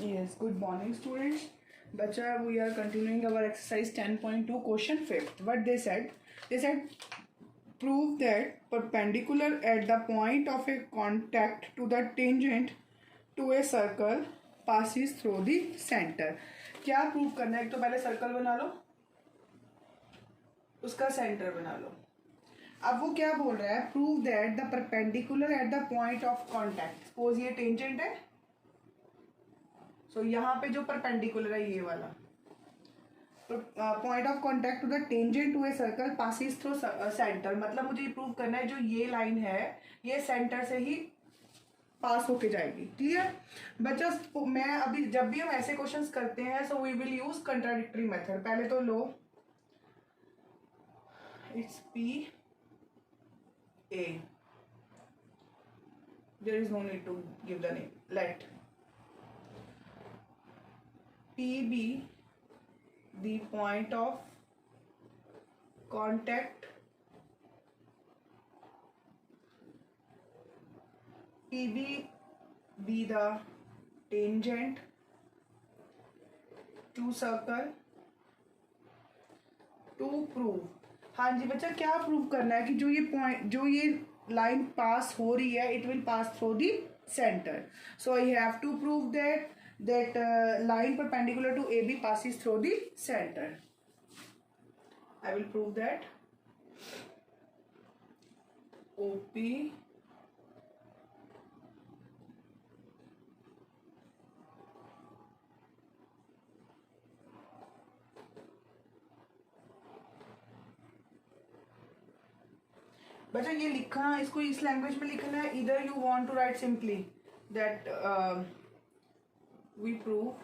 Yes, good morning, students. Bacha, we are continuing our exercise 10.2, question 5th. What they said? They said, prove that perpendicular at the point of a contact to the tangent to a circle passes through the center. क्या prove करना है? एक तो पहले circle बना लो, उसका centre बना लो. अब वो क्या बोल रहा है? Prove that the perpendicular at the point of contact. Suppose ये टेंजेंट है, सो यहाँ पे जो परपेंडिकुलर है ये वाला point of contact to the tangent to a circle passes through centre. मतलब मुझे ये प्रूव करना है जो ये लाइन है ये सेंटर से ही पास होके जाएगी. क्लियर बच्चा? मैं अभी जब भी हम ऐसे क्वेश्चंस करते हैं so we will use contradictory method. पहले तो लो it's P A, there is no need to give the name. Let P be the point of contact, PB be the tangent to circle to prove. हाँ जी बच्चा, क्या prove करना है कि जो ये पॉइंट जो ये लाइन पास हो रही है it will pass through the centre. So I have to prove that line perpendicular to AB passes through the center. I will prove that OP बच्चा ये लिखना, इसको इस लैंग्वेज में लिखना है. इधर you want to write simply that we prove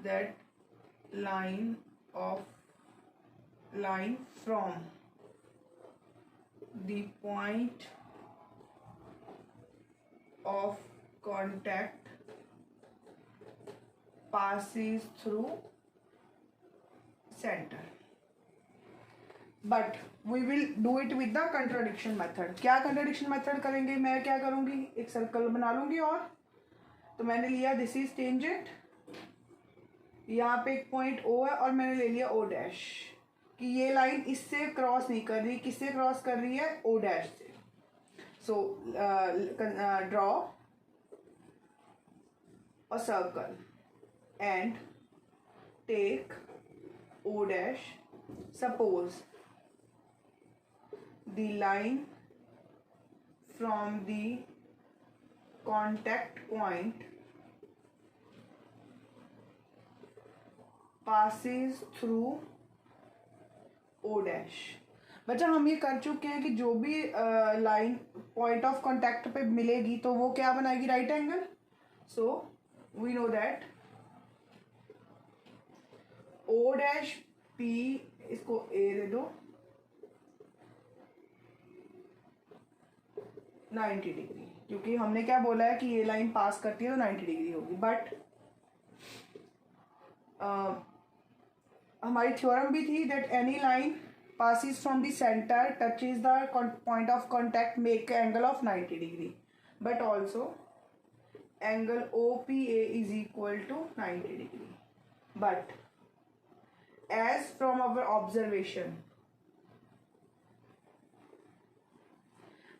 that line from the point of contact passes through center, but we will do it with the contradiction method. क्या contradiction method करेंगे? मैं क्या करूँगी, एक सर्कल बना लूँगी और तो मैंने लिया दिस इज टेंजेंट, यहाँ पे एक पॉइंट O है और मैंने ले लिया O डैश कि ये लाइन इससे क्रॉस नहीं कर रही. किससे क्रॉस कर रही है? O डैश से. So draw a circle and take O dash. Suppose the line from the contact point passes through O dash. बच्चा हम ये कर चुके हैं कि जो भी लाइन पॉइंट ऑफ कॉन्टैक्ट पे मिलेगी तो वो क्या बनाएगी? Right angle. So we know that O dash P, इसको A दे दो, 90 डिग्री, क्योंकि हमने क्या बोला है कि ये लाइन पास करती है तो 90 डिग्री होगी. बट हमारी थ्योरम भी थी that any line passes from the center touches the point of contact make angle of 90 degree, but also angle OPA is equal to 90 degree. But as from our observation,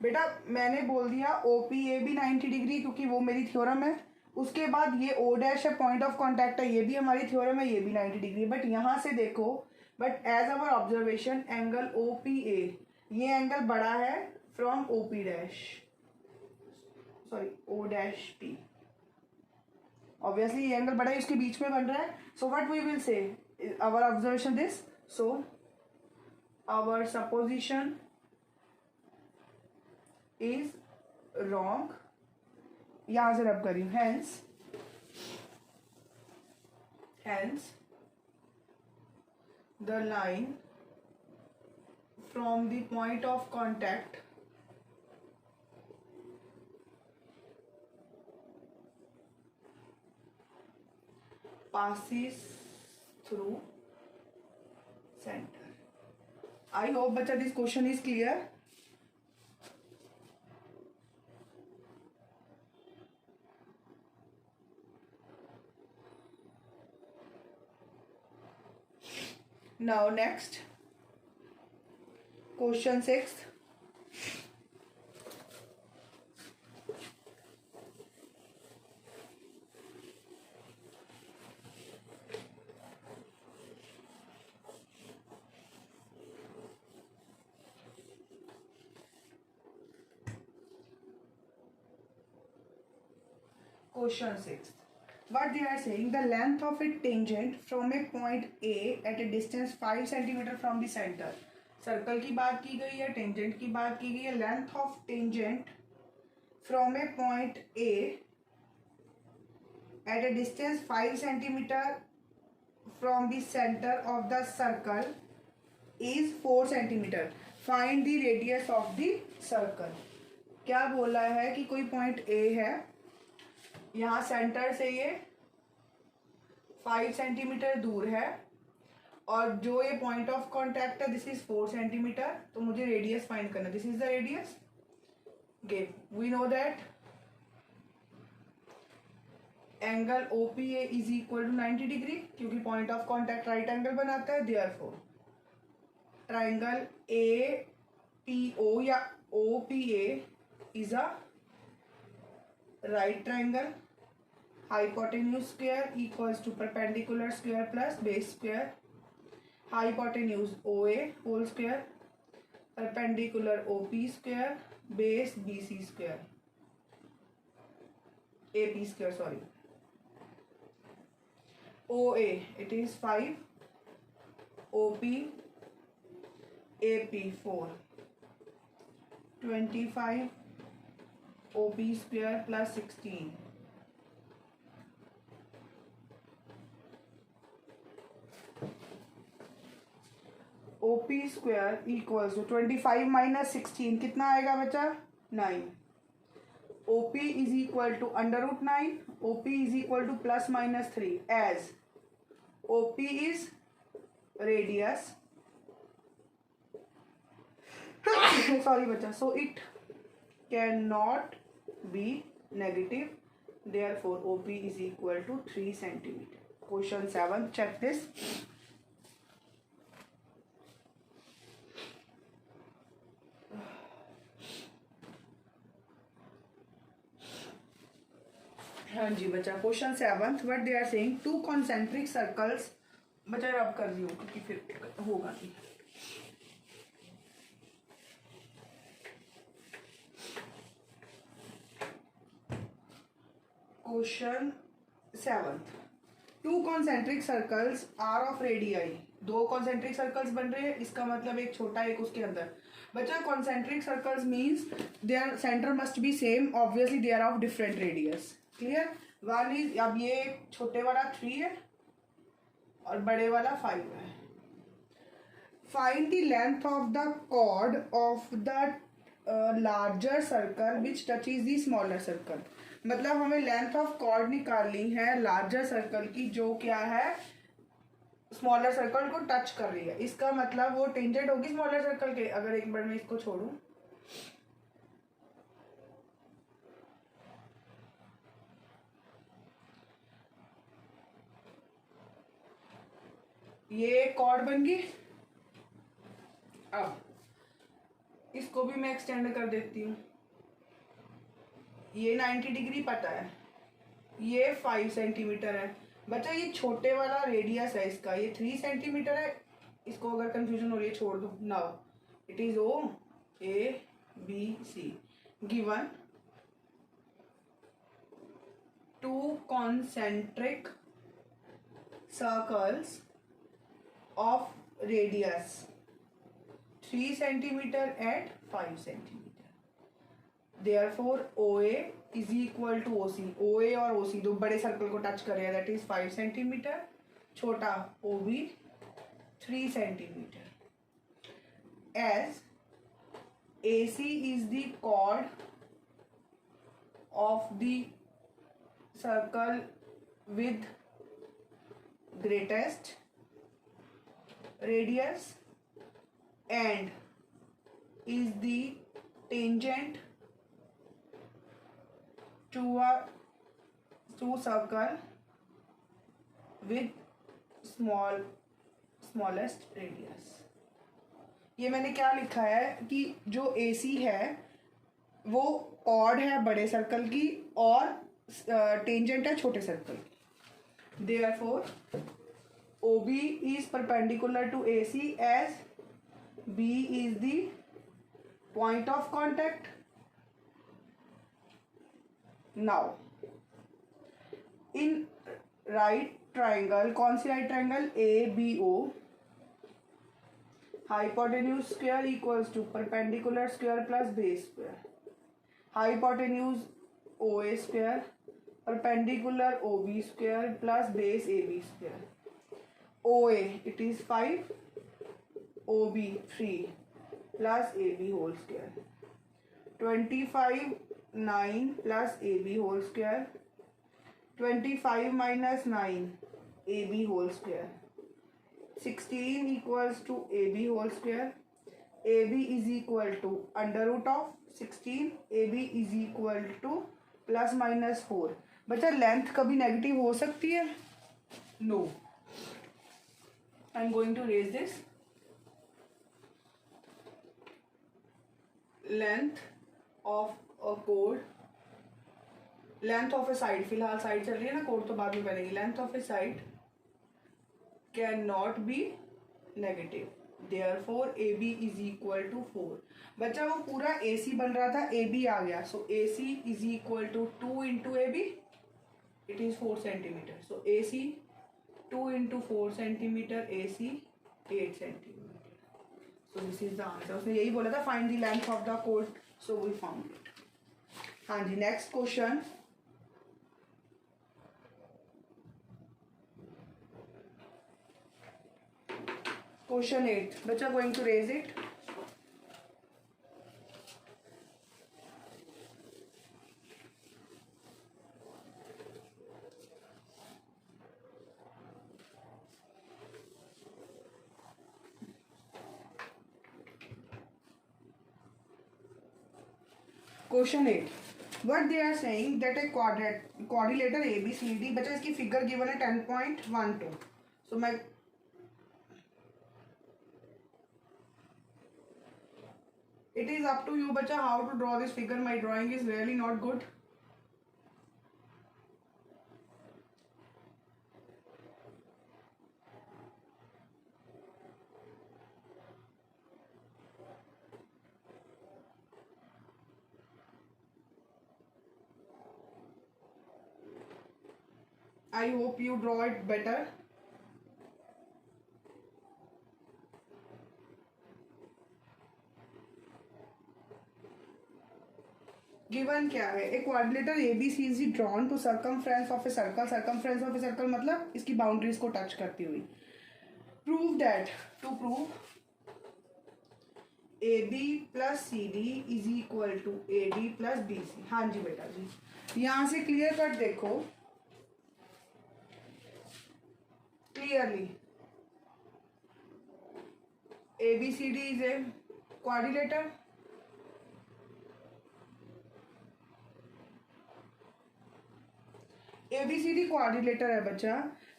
बेटा मैंने बोल दिया OPA भी 90 degree क्योंकि वो मेरी theorem है. उसके बाद ये O डैश है, पॉइंट ऑफ कॉन्टैक्ट है, ये भी हमारी थ्योरम है, ये भी 90 डिग्री. बट यहाँ से देखो, but as our observation angle OPA ये एंगल बड़ा है from OP dash, sorry O dash P. Obviously ये एंगल बड़ा है, इसके बीच में बन रहा है. So what we will say our observation this. So our supposition is wrong. यहाँ से रब करी. hence the line from the point of contact passes through center. I hope बच्चा this question is clear. Now next, question 6. Question 6. What they are saying, the length of a tangent from a point A at a distance 5 cm from the center. Circle की बात की गई है, tangent की बात की गई है. Length of tangent from A point A at a distance 5 cm from the center of the circle is 4 cm. Find the radius of the circle. क्या बोला है कि कोई पॉइंट A है, यहाँ सेंटर से ये 5 सेंटीमीटर दूर है और जो ये पॉइंट ऑफ कॉन्टैक्ट है दिस इज 4 सेंटीमीटर. तो मुझे रेडियस फाइंड करना. This is the radius give. We know that angle OPA is equal to 90 degree क्योंकि point of contact right angle बनाता है. देयरफॉर ट्राइंगल APO या OPA is a right triangle. Hypotenuse square equals to perpendicular square plus base square. Hypotenuse OA whole square, perpendicular OP square, base BC square, AP square, sorry. OA it is 5, OP AP 4, 25 OP square plus 16. OP square equals to 25 minus 16 कितना आएगा बच्चा? 9. OP is equal to under root 9. OP is equal to plus minus 3 as OP is radius. Sorry बच्चा. So it cannot be negative. Therefore OP is equal to 3 centimeter. Question 7. Check this. हाँ जी बच्चा. Question 7. What they are saying, two concentric circles. बच्चा rub कर रही हूँ क्योंकि फिर होगा नहीं. Question 7. Two concentric circles are of radii. दो कॉन्सेंट्रिक सर्कल्स बन रहे हैं, इसका मतलब एक छोटा एक उसके अंदर. बच्चा concentric circles means their centre must be same. Obviously they are of different radius. Clear. One is, अब ये छोटे वाला 3 है और बड़े वाला 5 है. Find the length of the chord of the larger circle which touches the smaller circle. मतलब हमें लेंथ ऑफ कॉर्ड निकालनी है लार्जर सर्कल की जो क्या है स्मॉलर सर्कल को टच कर रही है. इसका मतलब वो टेंजेंट होगी स्मॉलर सर्कल के. अगर एक बार मैं इसको छोड़ूं, ये कॉर्ड बन गई. अब इसको भी मैं एक्सटेंड कर देती हूँ. ये 90 डिग्री पता है, ये 5 सेंटीमीटर है. बच्चा ये छोटे वाला रेडियस है इसका, ये 3 सेंटीमीटर है. इसको अगर कंफ्यूजन हो रही है छोड़ दो. Now it is OABC given to concentric circles of radius 3 centimeter at 5 centimeter. Therefore OA is equal to OC. OA और OC दो बड़े सर्कल को टच कर रहे हैं, that is 5 centimeter. छोटा OB 3 centimeter. As AC is the chord of the circle with greatest radius and is the tangent to circle with smallest radius. ये मैंने क्या लिखा है कि जो AC है वो कॉर्ड है बड़े सर्कल की और टेंजेंट है छोटे सर्कल की। Therefore OB is perpendicular to AC as B is the point of contact. Now in right triangle, कौन सी right triangle? ABO, hypotenuse square equals to perpendicular square plus base square. Hypotenuse OA square, perpendicular OB square plus base AB square. OA it is 5, OB 3 plus AB whole square. 25 9 plus AB whole square. 25 minus 9 AB whole square. 16 equals to AB whole square. AB is equal to under root of 16. AB is equal to plus minus 4. बच्चा length कभी negative हो सकती है? No. I am going to raise this. Length of a कोड, length of a side, फिलहाल side चल रही है ना, कोड तो बाद में करेंगे। Length of a side can not be negative, therefore AB is equal to 4। बच्चा वो पूरा AC बन रहा था, AB आ गया, so AC is equal to 2 into AB, it is 4 centimetre. So AC 2 into 4 centimetre, AC 8 centimetre. So this is the answer. उसने यही बोला था find the length of the कोड, सो वी फाउंड इट। हाँ जी, next question. Question 8. Bachcha going to raise it. Question 8. What they are saying that a quadrilateral ABCD, बच्चा इसकी figure given है 10.12. So मैं it is up to you बच्चा how to draw this figure. My drawing is really not good. I hope you draw it better. Given क्या है? A quadrilateral ABC is drawn to circumference of a circle. Circumference of a circle मतलब इसकी boundaries को touch करती हुई। Prove that, to prove AB plus CD is equal to AD plus BC। हाँ जी बेटा जी, यहां से क्लियर कट देखो clearly, ABCD is a quadrilateral. ABCD quadrilateral है बच्चा।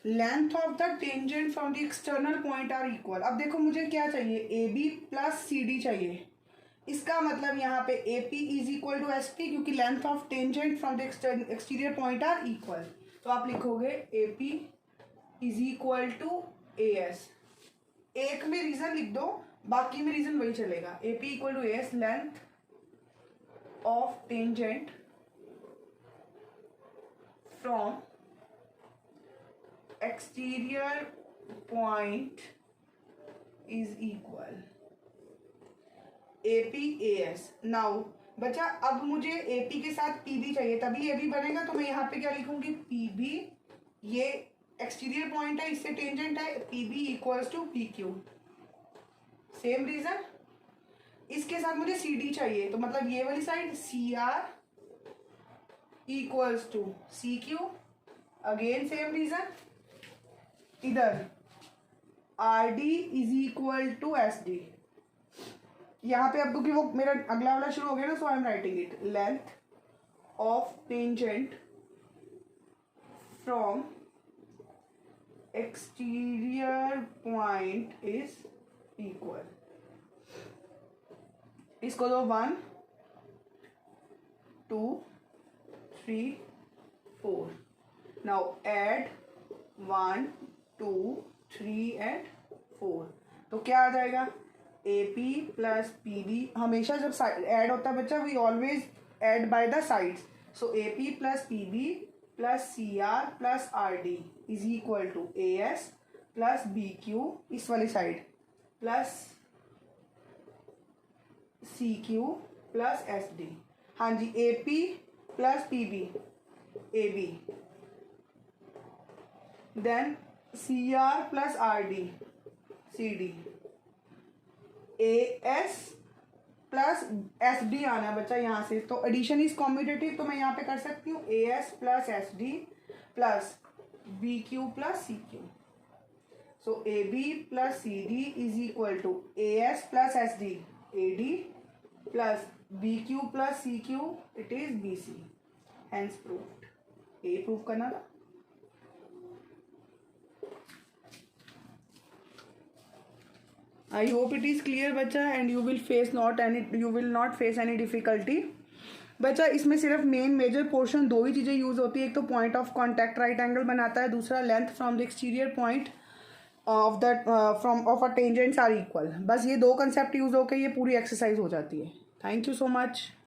Length of the tangent from the external point are equal. अब देखो मुझे क्या चाहिए? AB प्लस CD चाहिए। इसका मतलब यहाँ पे AP is equal to SP, क्योंकि length of tangent from the exterior point are equal. तो आप लिखोगे AP is equal to AS। एक में रीजन लिख दो, बाकी में रीजन वही चलेगा। AP equal to AS, length of tangent from exterior point is equal AP AS। now बच्चा अब मुझे AP के साथ PB चाहिए, तभी AB बनेगा। तो मैं यहाँ पे क्या लिखूंगी? PB, ये एक्सटीरियर पॉइंट है, इससे टेंजेंट है, PB equals to PQ। Same reason. इसके साथ मुझे CD चाहिए, तो मतलब ये वाली side CR equals to CQ, again same reason। इधर RD is equal to SD। यहाँ पे अब क्योंकि वो मेरा अगला वाला शुरू हो गया ना, so I am writing it। length of tangent from exterior point is equal, इसको दो 1 2 3 4. Now add 1 2 3 and 4. तो क्या आ जाएगा, AP प्लस PB. हमेशा जब ऐड होता है बच्चा, we always add by the sides. So AP plus PB plus CR plus RD is equal to AS plus BQ इस वाली side plus CQ plus SD. हाँ जी, AP plus PB AB, then CR plus RD CD, AS plus SD आना है बच्चा यहाँ से. तो एडिशन इज कॉम्यूटेटिव, तो मैं यहाँ पे कर सकती हूँ AS plus SD plus BQ plus CQ. So AB plus CD is equal to AS plus SD AD plus BQ plus CQ, it is BC. Hence proved. ए प्रूव करना था. I hope it is clear बच्चा, and you will not face any difficulty. बच्चा इसमें सिर्फ major portion दो ही चीज़ें use होती है. एक तो point of contact right angle बनाता है, दूसरा length from the exterior point of a tangents are equal. बस ये दो कंसेप्ट यूज़ होकर ये पूरी एक्सरसाइज हो जाती है. Thank you so much.